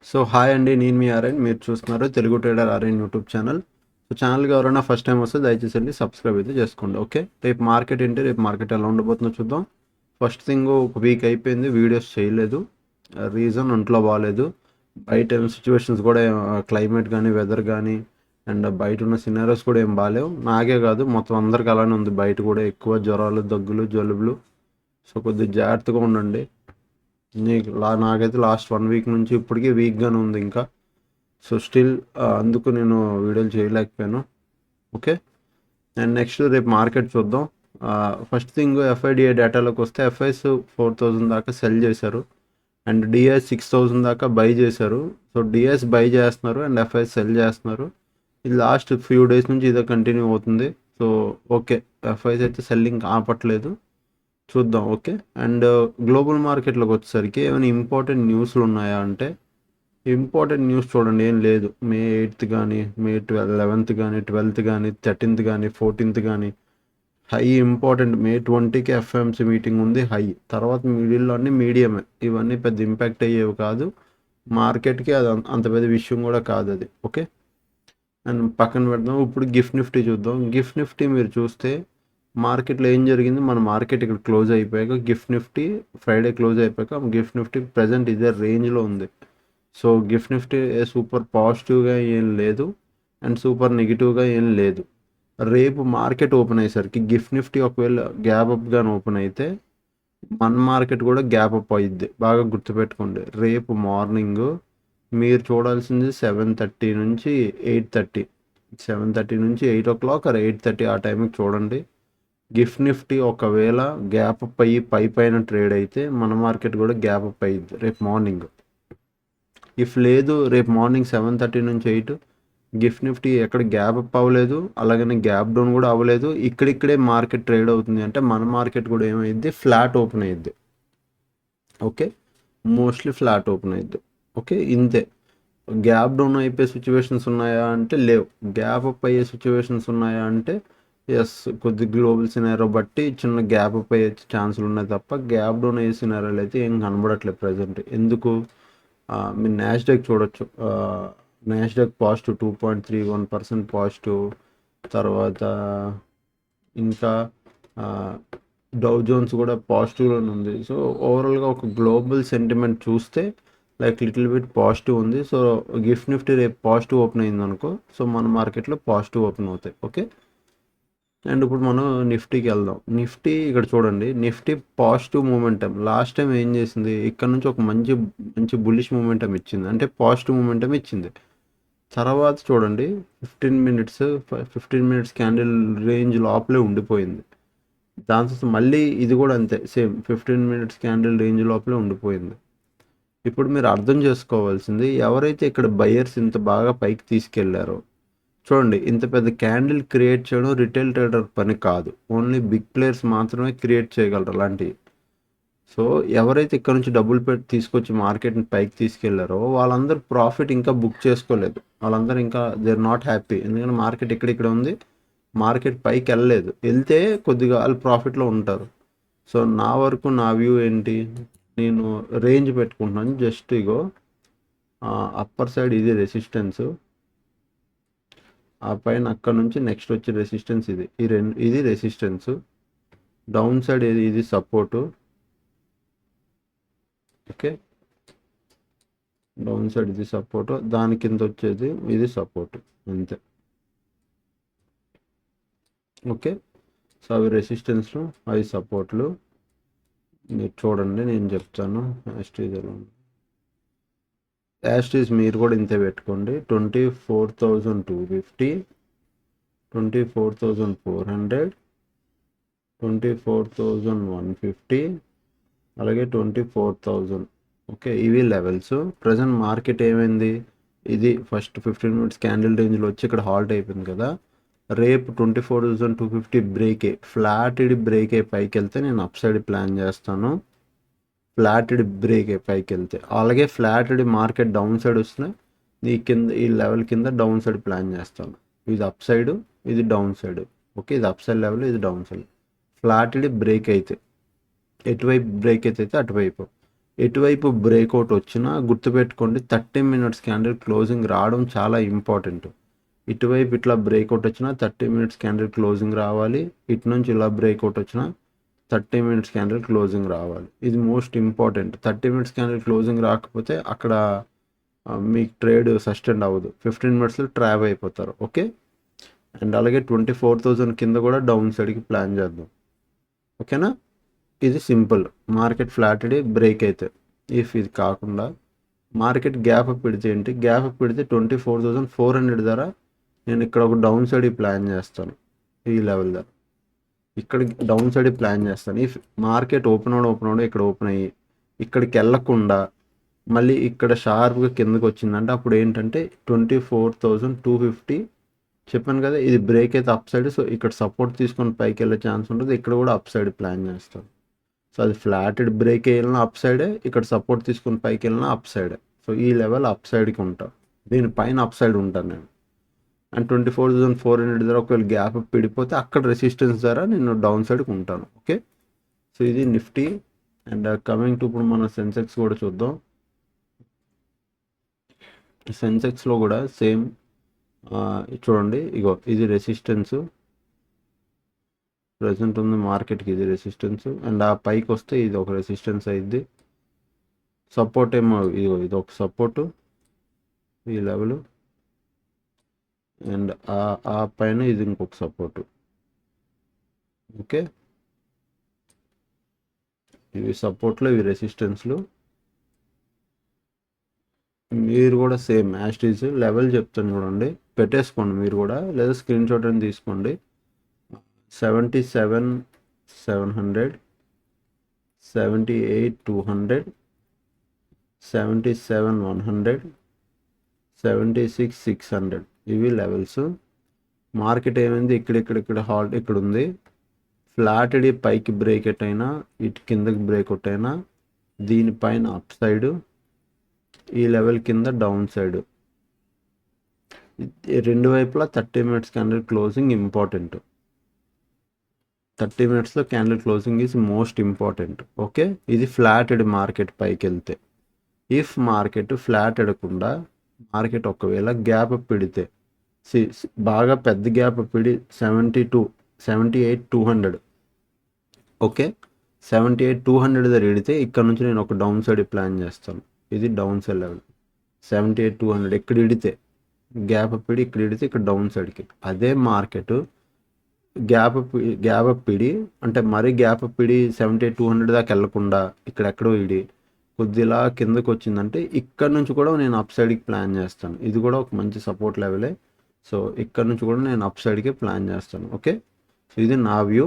So hi అండి, నేను మీ RN. మీరు చూస్తున్నారు Telugu trader RN YouTube channel. So ఛానల్కి ఎవరైనా ఫస్ట్ టైం వస్తే దయచేసి వెళ్ళి సబ్స్క్రైబ్ అయితే చేసుకోండి. ఓకే, రేపు మార్కెట్ ఏంటి, రేపు మార్కెట్ ఎలా ఉండబోతుందో చూద్దాం. ఫస్ట్ థింగ్, ఒక వీక్ అయిపోయింది వీడియోస్ చేయలేదు. రీజన్ ఒంట్లో బాగాలేదు. బయట సిచ్యువేషన్స్ కూడా క్లైమేట్ కానీ వెదర్ కానీ అండ్ బయట ఉన్న సినారోస్ కూడా ఏం బాగాలేవు. నాకే కాదు, మొత్తం అందరికి అలానే ఉంది. బయట కూడా ఎక్కువ జ్వరాలు, దగ్గులు, జలుబులు. సో కొద్దిగా జాగ్రత్తగా ఉండండి. నాకైతే లాస్ట్ 1 వీక్ నుంచి ఇప్పటికీ వీక్గానే ఉంది ఇంకా. సో స్టిల్ అందుకు నేను వీడియోలు చేయలేకపోయాను. ఓకే, అండ్ నెక్స్ట్ రేపు మార్కెట్ చూద్దాం. ఫస్ట్ థింగ్, ఎఫ్ఐడిఏ డేటాలోకి వస్తే ఎఫ్ఐస్ 4000 దాకా సెల్ చేశారు అండ్ డిఎస్ 6000 దాకా బై చేశారు. సో డిఎస్ బై చేస్తున్నారు అండ్ ఎఫ్ఐస్ సెల్ చేస్తున్నారు. ఇది లాస్ట్ ఫ్యూ డేస్ నుంచి ఇదే కంటిన్యూ అవుతుంది. సో ఓకే, ఎఫ్ఐస్ అయితే సెల్లింగ్ ఆపట్లేదు. చూద్దాం. ఓకే, అండ్ గ్లోబల్ మార్కెట్లోకి వచ్చేసరికి ఏమైనా ఇంపార్టెంట్ న్యూస్లు ఉన్నాయా అంటే, ఇంపార్టెంట్ న్యూస్ చూడండి, ఏం లేదు. మే 8th కానీ, మే 11th కానీ, 12th కానీ, 13th కానీ, 14th కానీ హై ఇంపార్టెంట్. మే 20కి ఎఫ్ఎంసీ మీటింగ్ ఉంది హై. తర్వాత మిడిల్లో అన్ని మీడియమే. ఇవన్నీ పెద్ద ఇంపాక్ట్ అయ్యేవి కాదు మార్కెట్కి. అది అంత పెద్ద విషయం కూడా కాదు అది. ఓకే, అండ్ పక్కన పెడదాం. ఇప్పుడు గిఫ్ట్ నిఫ్టీ చూద్దాం. గిఫ్ట్ నిఫ్టీ మీరు చూస్తే మార్కెట్లో ఏం జరిగింది, మన మార్కెట్ ఇక్కడ క్లోజ్ అయిపోయాక గిఫ్ట్ నిఫ్టీ ఫ్రైడే క్లోజ్ అయిపోయాక గిఫ్ట్ నిఫ్టీ ప్రజెంట్ ఇదే రేంజ్లో ఉంది. సో గిఫ్ట్ నిఫ్టీ సూపర్ పాజిటివ్గా ఏం లేదు అండ్ సూపర్ నెగిటివ్గా ఏం లేదు. రేపు మార్కెట్ ఓపెన్ అయ్యేసరికి గిఫ్ట్ నిఫ్టీ ఒకవేళ గ్యాప్ అప్గానే ఓపెన్ అయితే మన మార్కెట్ కూడా గ్యాప్ అప్ అయ్యిద్ది. బాగా గుర్తుపెట్టుకోండి. రేపు మార్నింగ్ మీరు చూడాల్సింది 7:30 నుంచి 8:30, 7:30 నుంచి 8 o'clock ఆర్ 8:30 ఆ టైంకి చూడండి. గిఫ్ట్ నిఫ్టీ ఒకవేళ గ్యాప్ అప్ అయ్యి పైన ట్రేడ్ అయితే మన మార్కెట్ కూడా గ్యాప్ అప్ అయ్యిద్ది రేపు మార్నింగ్. ఇఫ్ లేదు, రేపు మార్నింగ్ 7:30 నుంచి 8 గిఫ్ట్ నిఫ్టీ ఎక్కడ గ్యాప్ అప్ అవ్వలేదు, అలాగనే గ్యాప్ డౌన్ కూడా అవ్వలేదు, ఇక్కడిక్కడే మార్కెట్ ట్రేడ్ అవుతుంది అంటే మన మార్కెట్ కూడా ఏమైంది, ఫ్లాట్ ఓపెన్ అయ్యిద్ది. ఓకే, మోస్ట్లీ ఫ్లాట్ ఓపెన్ అయ్యిద్ది. ఓకే, ఇంతే. గ్యాప్ డౌన్ అయిపోయే సిచ్యువేషన్స్ ఉన్నాయా అంటే లేవు. గ్యాప్ అప్ అయ్యే సిచ్యువేషన్స్ ఉన్నాయా అంటే ఎస్, కొద్ది గ్లోబల్ సినారో బట్టి చిన్న గ్యాప్ అప్ అయ్యే ఛాన్సులు ఉన్నాయి తప్ప గ్యాప్ డౌన్ అయ్యే సినారోలు అయితే ఏం కనబడట్లేదు ప్రజెంట్. ఎందుకు, మీరు నాస్డాక్ చూడొచ్చు. Nasdaq positive 2.31% positive. తర్వాత ఇంకా డౌ జోన్స్ కూడా పాజిటివ్లోనే ఉంది. సో ఓవరాల్గా ఒక గ్లోబల్ సెంటిమెంట్ చూస్తే లైక్ లిటిల్ బిట్ పాజిటివ్ ఉంది. సో గిఫ్ట్ నిఫ్టీ రేపు పాజిటివ్ ఓపెన్ అయింది అనుకో, సో మన మార్కెట్లో పాజిటివ్ ఓపెన్ అవుతాయి. ఓకే, అండ్ ఇప్పుడు మనం నిఫ్టీకి వెళ్దాం. నిఫ్టీ ఇక్కడ చూడండి, Nifty positive momentum last time ఏం చేసింది, ఇక్కడ నుంచి ఒక మంచి మంచి బుల్లిష్ మూమెంటం ఇచ్చింది, అంటే పాజిటివ్ మూమెంటం ఇచ్చింది. తర్వాత చూడండి 15 మినిట్స్ క్యాండిల్ రేంజ్ లోపలే ఉండిపోయింది. దాని తర్వాత మళ్ళీ ఇది కూడా అంతే, సేమ్ 15 మినిట్స్ క్యాండిల్ రేంజ్ లోపలే ఉండిపోయింది. ఇప్పుడు మీరు అర్థం చేసుకోవాల్సింది, ఎవరైతే ఇక్కడ బయర్స్ ఇంత బాగా పైకి తీసుకెళ్లారో, చూడండి, ఇంత పెద్ద క్యాండిల్ క్రియేట్ చేయడం రిటైల్ ట్రేడర్ పని కాదు. ఓన్లీ బిగ్ ప్లేయర్స్ మాత్రమే క్రియేట్ చేయగలరు అలాంటివి. సో ఎవరైతే ఇక్కడ నుంచి డబ్బులు పెట్టి తీసుకొచ్చి మార్కెట్ని పైకి తీసుకెళ్లారో వాళ్ళందరూ ప్రాఫిట్ ఇంకా బుక్ చేసుకోలేదు. వాళ్ళందరూ ఇంకా దే ఆర్ నాట్ హ్యాపీ. ఎందుకంటే మార్కెట్ ఇక్కడ ఉంది, మార్కెట్ పైకి వెళ్ళలేదు. వెళ్తే కొద్దిగా వాళ్ళు ప్రాఫిట్లో ఉంటారు. సో నా వరకు నా వ్యూ ఏంటి, నేను రేంజ్ పెట్టుకుంటున్నాను. జస్ట్ ఇగో అప్పర్ సైడ్ ఇది రెసిస్టెన్స్, ఆ పైన అక్కడ నుంచి నెక్స్ట్ వచ్చే రెసిస్టెన్స్ ఇది, ఇది రెసిస్టెన్స్. డౌన్ సైడ్ ఇది సపోర్టు. ఓకే, డౌన్ సైడ్ ఇది సపోర్టు, దాని కింద వచ్చేది ఇది సపోర్టు, అంతే. ఓకే, సో అవి రెసిస్టెన్స్లు, అవి సపోర్ట్లు. మీరు చూడండి, నేను చెప్తాను. యాస్టీస్ మీరు కూడా ఇంతే పెట్టుకోండి. 24,250, 24,400, 24,150, అలాగే 24,000. ఓకే, ఇవి లెవెల్స్. ప్రజెంట్ మార్కెట్ ఏమైంది, ఇది ఫస్ట్ 15 మినిట్స్ క్యాండిల్ రేంజ్లో వచ్చి ఇక్కడ హాల్ట్ అయిపోయింది కదా. రేపు 24,250 బ్రేక్ అయ్యి ఫ్లాట్ ఇడి బ్రేక్ అయ్యి పైకి వెళ్తే నేను అప్ సైడ్ ప్లాన్ చేస్తాను. ఫ్లాట్ ఇడి బ్రేక్ అయ్యి పైకి వెళ్తే, అలాగే ఫ్లాట్ ఇడి మార్కెట్ డౌన్ సైడ్ వస్తున్నాయి, ఈ కింద ఈ లెవెల్ కింద డౌన్ సైడ్ ప్లాన్ చేస్తాను. ఇది అప్ సైడ్, ఇది డౌన్ సైడ్. ఓకే, ఇది అప్ సైడ్ లెవెల్, ఇది డౌన్ సైడ్. ఫ్లాట్ ఇడి బ్రేక్ అయితే ఎటువైపు బ్రేక్ అయితే అటువైపు. ఎటువైపు బ్రేక్అవుట్ వచ్చినా గుర్తుపెట్టుకోండి 30 మినిట్స్ క్యాండిల్ క్లోజింగ్ రావడం చాలా ఇంపార్టెంట్. ఇటువైపు ఇట్లా బ్రేక్అవుట్ వచ్చినా 30 మినిట్స్ క్యాండిల్ క్లోజింగ్ రావాలి. ఇటు నుంచి ఇలా బ్రేక్అవుట్ వచ్చినా 30 మినిట్స్ క్యాండిల్ క్లోజింగ్ రావాలి. ఇది most important. 30 minutes candle closing రాకపోతే అక్కడ మీకు ట్రేడ్ సస్టెండ్ అవ్వదు. 15 మినిట్స్లో ట్రాప్ అయిపోతారు. ఓకే, అండ్ అలాగే 24,000 కింద కూడా డౌన్ సైడ్కి ప్లాన్ చేద్దాం. ఓకేనా, ఇది సింపుల్. మార్కెట్ ఫ్లాట్ అయ్యి బ్రేక్ అయితే ఇఫ్ ఇది కాకుండా మార్కెట్ గ్యాప్ అప్ పెడితే ఏంటి, గ్యాప్ అప్ పెడితే 24,400 ధర నేను ఇక్కడ ఒక డౌన్ సైడ్ ప్లాన్ చేస్తాను. ఈ లెవెల్ ధర ఇక్కడ డౌన్ సైడ్ ప్లాన్ చేస్తాను. ఇఫ్ మార్కెట్ ఓపెన్ అవడం ఇక్కడ ఓపెన్ అయ్యి ఇక్కడికి వెళ్ళకుండా మళ్ళీ ఇక్కడ షార్ప్గా కిందకి వచ్చిందంటే అప్పుడు ఏంటంటే 24,250 చెప్పాను కదా, ఇది బ్రేక్ అయితే అప్ సైడ్. సో ఇక్కడ సపోర్ట్ తీసుకొని పైకి వెళ్ళే ఛాన్స్ ఉంటుంది. ఇక్కడ కూడా అప్ సైడ్ ప్లాన్ చేస్తాను. సో అది ఫ్లాటెడ్ బ్రేక్ వెళ్ళినా అప్ సైడే, ఇక్కడ సపోర్ట్ తీసుకొని పైకి వెళ్ళినా అప్ సైడే. సో ఈ లెవెల్ అప్ సైడ్కి ఉంటాను, దీనిపైన అప్ సైడ్ ఉంటాను నేను. అండ్ 24,400 ధర ఒకవేళ గ్యాప్ పిడిపోతే అక్కడ రెసిస్టెన్స్ ధర నేను డౌన్ సైడ్కి ఉంటాను. ఓకే, సో ఇది నిఫ్టీ. అండ్ కమింగ్ టు ఇప్పుడు మన సెన్సెక్స్ కూడా చూద్దాం. సెన్సెక్స్లో కూడా సేమ్ చూడండి, ఇగో ఇది రెసిస్టెన్స్ ప్రజెంట్ ఉంది మార్కెట్కి, ఇది రెసిస్టెన్స్. అండ్ ఆ పైకి వస్తే ఇది ఒక రెసిస్టెన్స్ అయింది. సపోర్ట్ ఏమో ఇది ఒక సపోర్టు ఈ లెవెల్. అండ్ ఆ పైన ఇది ఇంకొక సపోర్టు. ఓకే, ఇవి సపోర్ట్లు, ఇవి రెసిస్టెన్స్లు. మీరు కూడా సేమ్ యాస్టీజ్ లెవెల్ చెప్తాను చూడండి, పెట్టేసుకోండి మీరు కూడా, లేదా స్క్రీన్ షాట్ అని తీసుకోండి. 77,700, 78,200, 77,100, 76,600 ఇవి లెవెల్స్. మార్కెట్ ఏమైంది, ఇక్కడ హాల్ట్ ఇక్కడ ఉంది. ఫ్లాటెడ్ పైకి బ్రేక్అవుట్ అయినా ఇటు కిందకి బ్రేక్అవుట్ అయినా దీనిపైన అప్ సైడ్, ఈ లెవెల్ కింద డౌన్ సైడ్. రెండు వైపులా 30 మినిట్స్ క్యాండిల్ క్లోజింగ్ ఇంపార్టెంట్. 30 మినిట్స్లో candle closing is most important. Okay, ఇది ఫ్లాటెడ్ మార్కెట్ పైకి వెళ్తే. ఇఫ్ మార్కెట్ ఫ్లాట్ ఎడకుండా మార్కెట్ ఒకవేళ గ్యాప్ పెడితే, బాగా పెద్ద గ్యాప్ పెడి 78,200, ఓకే 78,200 దగ్గర ఎడితే ఇక్కడ నుంచి నేను ఒక డౌన్ సైడ్ ప్లాన్ చేస్తాను. ఇది డౌన్ సైడ్ లెవెల్ 78,200. ఎక్కడ ఇడితే గ్యాప్ పిడి ఇక్కడ ఇడితే ఇక్కడ డౌన్ సైడ్కి. అదే మార్కెట్ గ్యాప్ పిడి అంటే మరీ గ్యాప్ పిడి 78,200 దాకా వెళ్ళకుండా ఇక్కడ ఎక్కడో ఇడి కొద్దిలా కిందకు వచ్చిందంటే ఇక్కడ నుంచి కూడా నేను అప్ సైడ్కి ప్లాన్ చేస్తాను. ఇది కూడా ఒక మంచి సపోర్ట్ లెవెలే. సో ఇక్కడ నుంచి కూడా నేను అప్ సైడ్కి ప్లాన్ చేస్తాను. ఓకే, సో ఇది నా వ్యూ.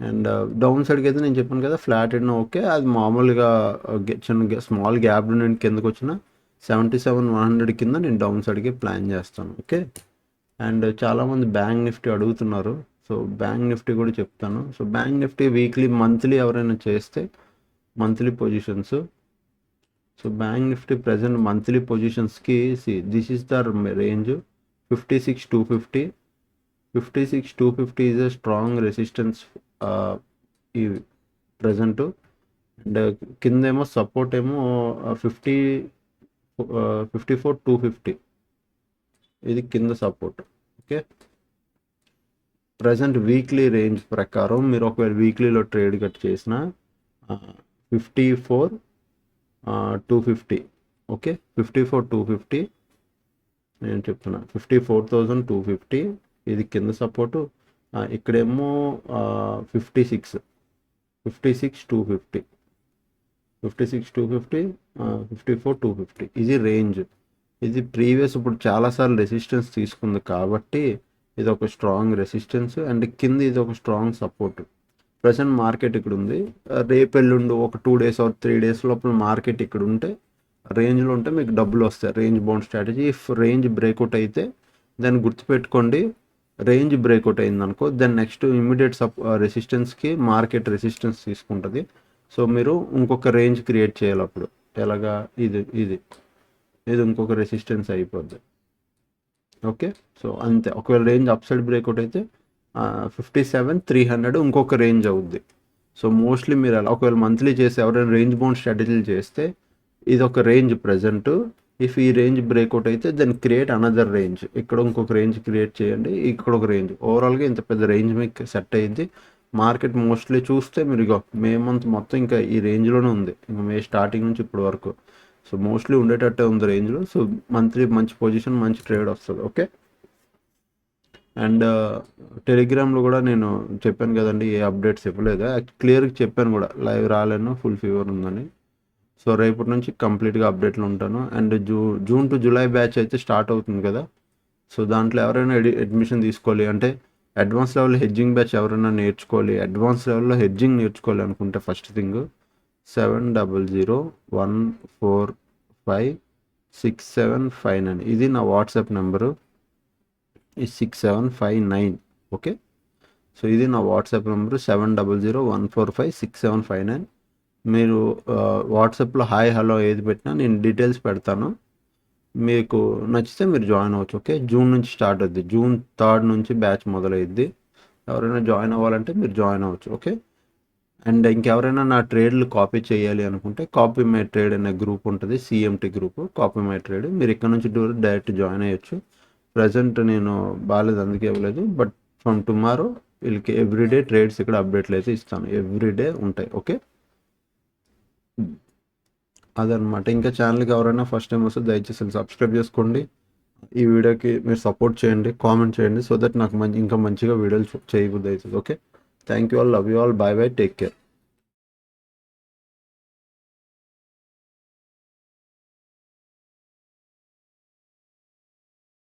అండ్ డౌన్ సైడ్కి అయితే నేను చెప్పాను కదా ఫ్లాట్ అయినా ఓకే, అది మామూలుగా చిన్న స్మాల్ గ్యాప్ నేను కిందకు వచ్చిన 77,100 కింద నేను డౌన్ సైడ్కి ప్లాన్ చేస్తాను. ఓకే, అండ్ చాలామంది బ్యాంక్ నిఫ్టీ అడుగుతున్నారు. సో బ్యాంక్ నిఫ్టీ కూడా చెప్తాను. So bank Nifty weekly monthly ఎవరైనా చేస్తే monthly positions. So bank Nifty present monthly పొజిషన్స్కి this is the range 56,250. 56,250 is a strong resistance ఈ ప్రజెంట్. అండ్ కిందేమో సపోర్ట్ ఏమో 54,250 ఇది కింద support. Okay, present weekly range ప్రకారం మీరు ఒకవేళ వీక్లీలో ట్రేడ్ కట్ చేసిన 54,250. ఓకే, 54,250 నేను చెప్తున్నా 54,250 ఇది కింద సపోర్టు. ఇక్కడేమో 56,250, 56,250, 54,250 ఇది రేంజ్. ఇది ప్రీవియస్ ఇప్పుడు చాలాసార్లు రెసిస్టెన్స్ తీసుకుంది కాబట్టి ఇది ఒక స్ట్రాంగ్ రెసిస్టెన్స్. అండ్ కింద ఇది ఒక స్ట్రాంగ్ సపోర్ట్. ప్రజెంట్ మార్కెట్ ఇక్కడ ఉంది. రేపు ఎల్లుండి ఒక 2 days or 3 days లోపల మార్కెట్ ఇక్కడ ఉంటే రేంజ్లో ఉంటే మీకు డబ్బులు వస్తాయి. Range bound strategy. If range breakout అయితే దాన్ని గుర్తుపెట్టుకోండి. రేంజ్ బ్రేక్అవుట్ అయిందనుకో దాన్ని నెక్స్ట్ ఇమ్మీడియట్ రెసిస్టెన్స్కి మార్కెట్ రెసిస్టెన్స్ తీసుకుంటుంది. సో మీరు ఇంకొక రేంజ్ క్రియేట్ చేయాలి. అప్పుడు ఎలాగా ఇది ఇది ఇది ఇంకొక రెసిస్టెన్స్ అయిపోద్ది. ఓకే, సో అంతే. ఒకవేళ రేంజ్ అప్ సైడ్ బ్రేక్అవుట్ అయితే 57,300 ఇంకొక రేంజ్ అవుద్ది. సో మోస్ట్లీ మీరు అలా ఒకవేళ మంత్లీ చేసి ఎవరైనా రేంజ్ బౌండ్ స్ట్రాటజీలు చేస్తే ఇది ఒక రేంజ్ ప్రజెంట్. ఇఫ్ ఈ రేంజ్ బ్రేక్అవుట్ అయితే దెన్ క్రియేట్ అనదర్ రేంజ్, ఇక్కడ ఇంకొక రేంజ్ క్రియేట్ చేయండి, ఇక్కడ ఒక రేంజ్. ఓవరాల్గా ఇంత పెద్ద రేంజ్ మీకు సెట్ అయ్యింది. మార్కెట్ మోస్ట్లీ చూస్తే మీరు ఇగో మే మంత్ మొత్తం ఇంకా ఈ రేంజ్లోనే ఉంది, ఇంకా మే స్టార్టింగ్ నుంచి ఇప్పటి వరకు. సో మోస్ట్లీ ఉండేటట్టే ఉంది రేంజ్లో. సో మంత్లీ మంచి పొజిషన్, మంచి ట్రేడ్ వస్తుంది. ఓకే. అండ్ టెలిగ్రామ్లో కూడా నేను చెప్పాను కదండి, ఏ అప్డేట్స్ ఇవ్వలేదు, క్లియర్గా చెప్పాను కూడా, లైవ్ రాలేను, ఫుల్ ఫీవర్ ఉందని. సో రేపటి నుంచి కంప్లీట్గా అప్డేట్లు ఉంటాను. And June to July batch అయితే స్టార్ట్ అవుతుంది కదా. సో దాంట్లో ఎవరైనా అడ్మిషన్ తీసుకోవాలి అంటే అడ్వాన్స్ లెవెల్ హెడ్జింగ్ బ్యాచ్ ఎవరైనా నేర్చుకోవాలి, అడ్వాన్స్ లెవెల్లో హెడ్జింగ్ నేర్చుకోవాలి అనుకుంటే ఫస్ట్ థింగ్ 7001456759 ఇది నా వాట్సాప్ నెంబరు, ఈ 6759. ఓకే. సో ఇది నా వాట్సాప్ నెంబరు 7001456759. మీరు వాట్సాప్లో హాయ్ హలో ఏది పెట్టినా నేను డీటెయిల్స్ పెడతాను, మీకు నచ్చితే మీరు జాయిన్ అవ్వచ్చు. ఓకే. జూన్ నుంచి స్టార్ట్ అవుద్ది, జూన్ 3rd నుంచి బ్యాచ్ మొదలైద్ది. ఎవరైనా జాయిన్ అవ్వాలంటే మీరు జాయిన్ అవ్వచ్చు. ఓకే. అండ్ ఇంకెవరైనా నా ట్రేడ్లు కాపీ చేయాలి అనుకుంటే కాపీ మై ట్రేడ్ అనే గ్రూప్ ఉంటుంది, CMT group, copy my trade. మీరు ఇక్కడ నుంచి డైరెక్ట్ జాయిన్ అయ్యొచ్చు. ప్రజెంట్ నేను బాగాలేదు అందుకే ఇవ్వలేదు, బట్ ఫ్రమ్ టుమారో వీళ్ళకి ఎవ్రీడే ట్రేడ్స్ ఇక్కడ అప్డేట్లు అయితే ఇస్తాను, ఎవ్రీడే ఉంటాయి. ఓకే. అదనమాట. ఇంకా ఛానల్కి ఎవరైనా ఫస్ట్ టైం వస్తే దయచేసి సబ్స్క్రైబ్ చేసుకోండి. ఈ వీడియోకి మీరు సపోర్ట్ చేయండి, కామెంట్ చేయండి, సో దట్ నాకు ఇంకా మంచిగా వీడియోలు చేయబుద్ది అవుతుంది. Okay. Thank you all, love you all, bye bye, take care.